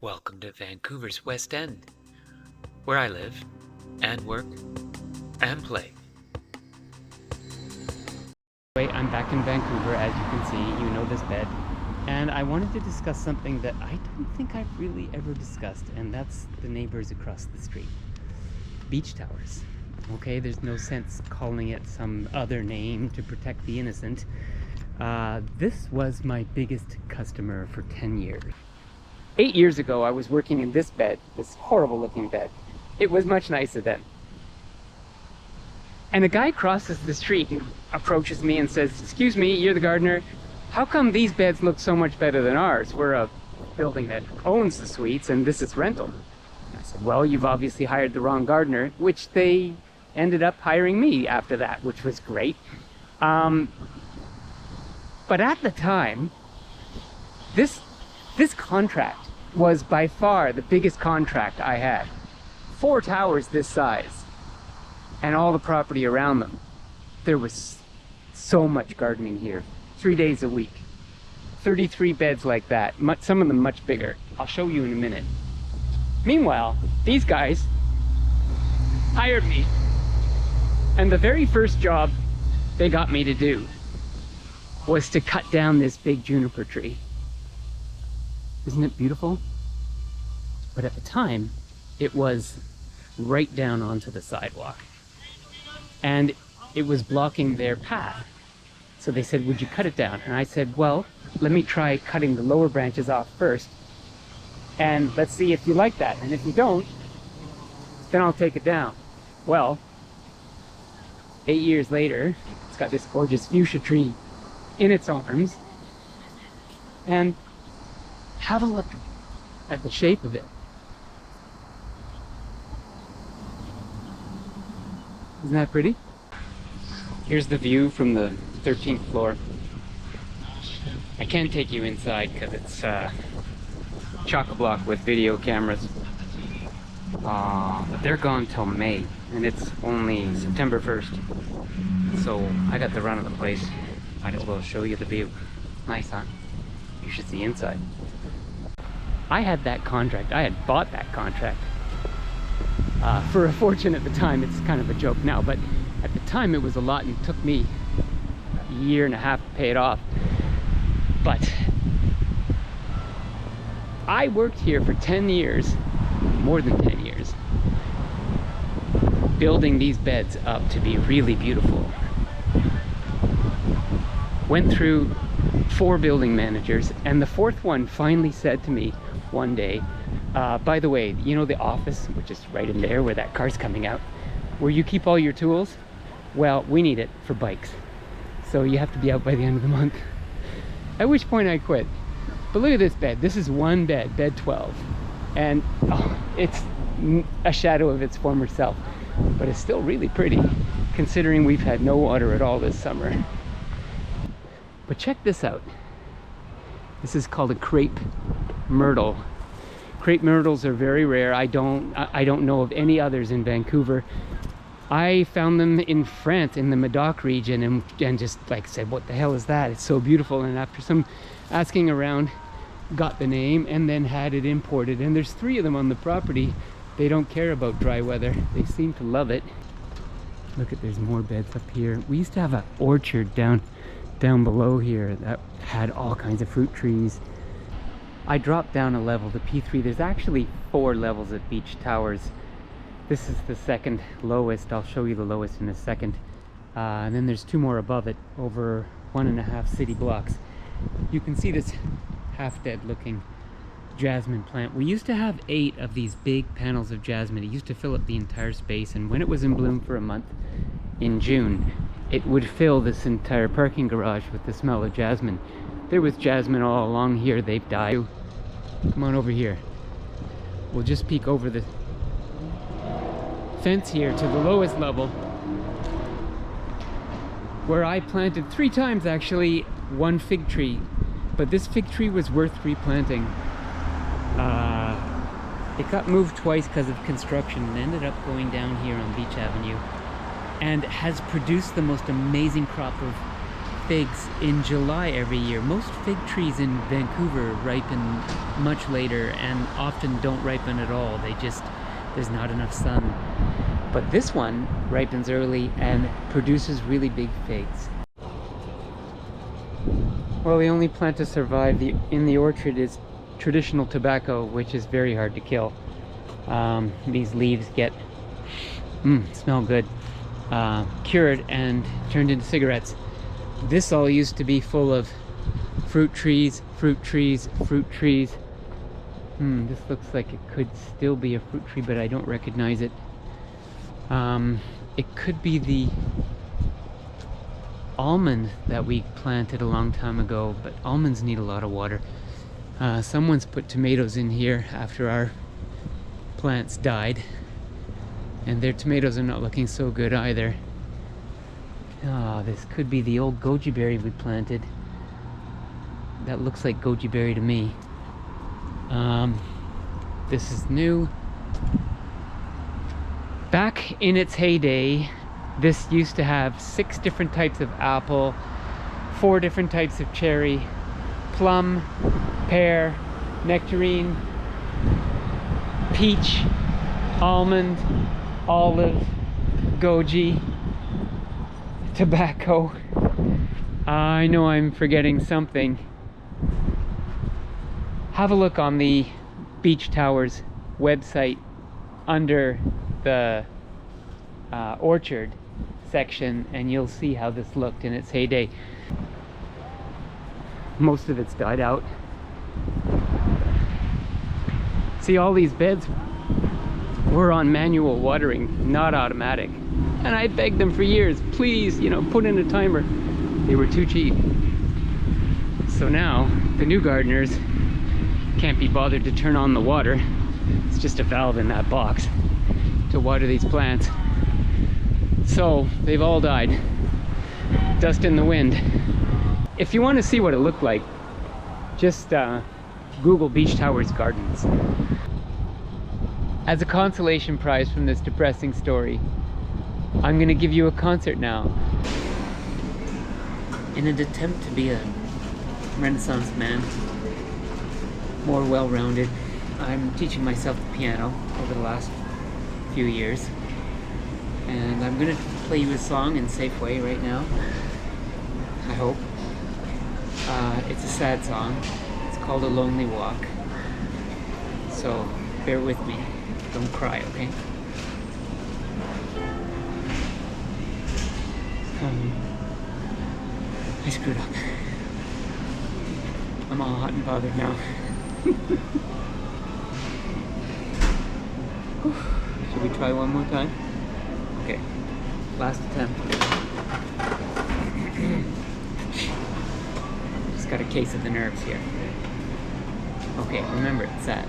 Welcome to Vancouver's West End, where I live and work and play. I'm back in Vancouver, as you can see, you know this bed, and I wanted to discuss something that I don't think I've really ever discussed, and that's the neighbors across the street. Beach towers. Okay, there's no sense calling it some other name to protect the innocent. This was my biggest customer for 10 years. 8 years ago, I was working in this bed, this horrible looking bed. It was much nicer then. And a guy crosses the street and approaches me and says, "Excuse me, you're the gardener. How come these beds look so much better than ours? We're a building that owns the suites and this is rental." I said, "Well, you've obviously hired the wrong gardener," which they ended up hiring me after that, which was great. But at the time, this contract was by far the biggest contract I had. 4 towers this size and all the property around them. There was so much gardening here, 3 days a week, 33 beds like that, some of them much bigger. I'll show you in a minute. Meanwhile, these guys hired me, and the very first job they got me to do was to cut down this big juniper tree. Isn't it beautiful? But at the time, it was right down onto the sidewalk. And it was blocking their path. So they said, "Would you cut it down?" And I said, "Well, let me try cutting the lower branches off first. And let's see if you like that. And if you don't, then I'll take it down." Well, 8 years later, it's got this gorgeous fuchsia tree in its arms. And have a look at the shape of it. Isn't that pretty? Here's the view from the 13th floor. I can't take you inside because it's chock-a-block with video cameras. But they're gone till May, and it's only September 1st. So I got the run of the place. Might as well show you the view. Nice, huh? You should see inside. I had that contract. I had bought that contract for a fortune at the time. It's kind of a joke now, but at the time it was a lot, and it took me a year and a half to pay it off. But I worked here for 10 years, more than 10 years, building these beds up to be really beautiful. Went through 4 building managers, and the 4th one finally said to me one day, "By the way, you know the office, which is right in there where that car's coming out, where you keep all your tools? Well, we need it for bikes. So you have to be out by the end of the month." At which point I quit. But look at this bed. This is one bed, bed 12. And it's a shadow of its former self. But it's still really pretty, considering we've had no water at all this summer. But check this out. This is called a crepe myrtle. Crepe myrtles are very rare. I don't know of any others in Vancouver. I found them in France, in the Medoc region, and just like said, "What the hell is that? It's so beautiful." And after some asking around, got the name and then had it imported. And there's 3 of them on the property. They don't care about dry weather. They seem to love it. Look at, there's more beds up here. We used to have an orchard down below here that had all kinds of fruit trees. I dropped down a level, the P3. There's actually 4 levels at Beach Towers. This is the 2nd lowest. I'll show you the lowest in a second. And then there's 2 more above it, over 1.5 city blocks. You can see this half-dead looking jasmine plant. We used to have 8 of these big panels of jasmine. It used to fill up the entire space, and when it was in bloom for a month in June, it would fill this entire parking garage with the smell of jasmine. There was jasmine all along here. They've died. Come on over here. We'll just peek over the fence here to the lowest level, where I planted 3 times actually 1 fig tree. But this fig tree was worth replanting. It got moved twice because of construction and ended up going down here on Beach Avenue, and has produced the most amazing crop of figs in July every year. Most fig trees in Vancouver ripen much later and often don't ripen at all. There's not enough sun. But this one ripens early and produces really big figs. Well, the only plant to survive in the orchard is traditional tobacco, which is very hard to kill. These leaves get, smell good, cured and turned into cigarettes. This all used to be full of fruit trees, fruit trees, fruit trees. This looks like it could still be a fruit tree, but I don't recognize it. It could be the almond that we planted a long time ago, but almonds need a lot of water. Someone's put tomatoes in here after our plants died, and their tomatoes are not looking so good either. This could be the old goji berry we planted. That looks like goji berry to me. This is new. Back in its heyday, this used to have 6 different types of apple, 4 different types of cherry, plum, pear, nectarine, peach, almond, olive, goji, tobacco. I know I'm forgetting something. Have a look on the Beach Towers website under the orchard section, and you'll see how this looked in its heyday. Most of it's died out. See, all these beds were on manual watering, not automatic. And I begged them for years, please, put in a timer. They were too cheap. So now, the new gardeners can't be bothered to turn on the water. It's just a valve in that box to water these plants. So, they've all died. Dust in the wind. If you want to see what it looked like, just Google Beach Towers Gardens. As a consolation prize from this depressing story, I'm going to give you a concert now. In an attempt to be a Renaissance man, more well-rounded, I'm teaching myself the piano over the last few years. And I'm going to play you a song in Safeway right now, I hope. It's a sad song. It's called A Lonely Walk. So bear with me. Don't cry, okay? I screwed up. I'm all hot and bothered now. Should we try one more time? Okay, last attempt. Just got a case of the nerves here. Okay, remember, it's sad.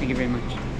Thank you very much.